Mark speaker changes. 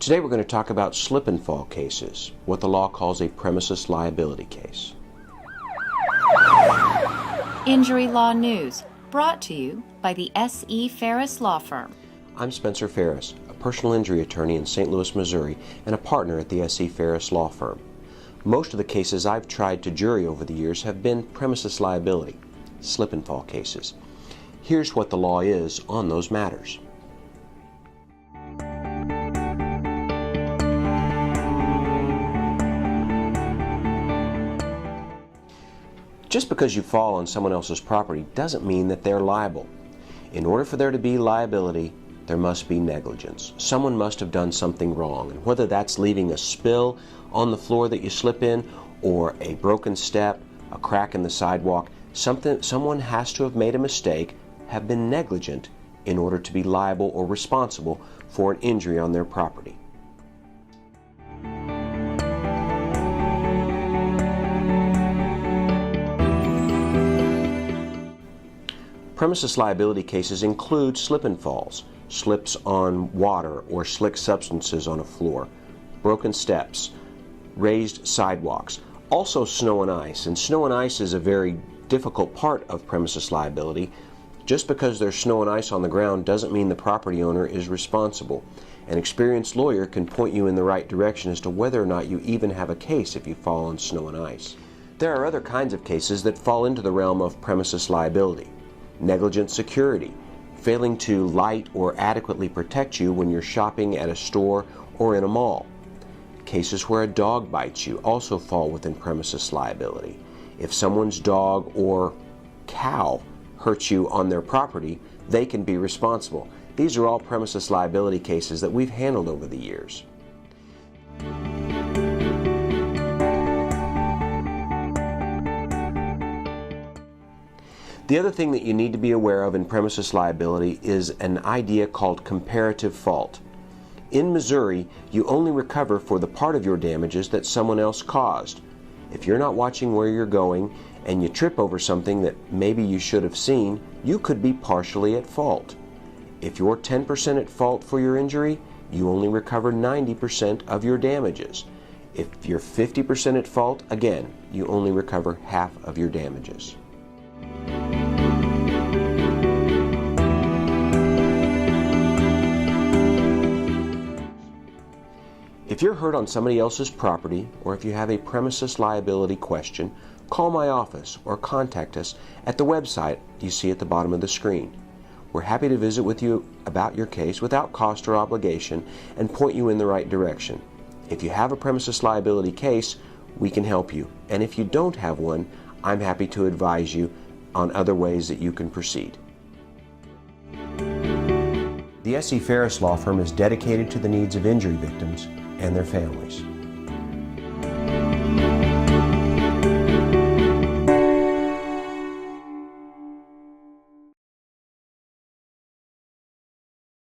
Speaker 1: Today we're going to talk about slip and fall cases, what the law calls a premises liability case.
Speaker 2: Injury Law News, brought to you by the S.E. Ferris Law Firm.
Speaker 1: I'm Spencer Ferris, a personal injury attorney in St. Louis, Missouri, and a partner at the S.E. Ferris Law Firm. Most of the cases I've tried to jury over the years have been premises liability, slip and fall cases. Here's what the law is on those matters. Just because you fall on someone else's property doesn't mean that they're liable. In order for there to be liability, there must be negligence. Someone must have done something wrong, and whether that's leaving a spill on the floor that you slip in, or a broken step, a crack in the sidewalk, someone has to have made a mistake, have been negligent in order to be liable or responsible for an injury on their property. Premises liability cases include slip and falls, slips on water or slick substances on a floor, broken steps, raised sidewalks, also snow and ice. And snow and ice is a very difficult part of premises liability. Just because there's snow and ice on the ground doesn't mean the property owner is responsible. An experienced lawyer can point you in the right direction as to whether or not you even have a case if you fall on snow and ice. There are other kinds of cases that fall into the realm of premises liability. Negligent security, failing to light or adequately protect you when you're shopping at a store or in a mall. Cases where a dog bites you also fall within premises liability. If someone's dog or cow hurts you on their property, they can be responsible. These are all premises liability cases that we've handled over the years. The other thing that you need to be aware of in premises liability is an idea called comparative fault. In Missouri, you only recover for the part of your damages that someone else caused. If you're not watching where you're going and you trip over something that maybe you should have seen, you could be partially at fault. If you're 10% at fault for your injury, you only recover 90% of your damages. If you're 50% at fault, again, you only recover half of your damages. If you're hurt on somebody else's property, or if you have a premises liability question, call my office or contact us at the website you see at the bottom of the screen. We're happy to visit with you about your case without cost or obligation and point you in the right direction. If you have a premises liability case, we can help you. And if you don't have one, I'm happy to advise you on other ways that you can proceed. The S.E. Ferris Law Firm is dedicated to the needs of injury victims and their families.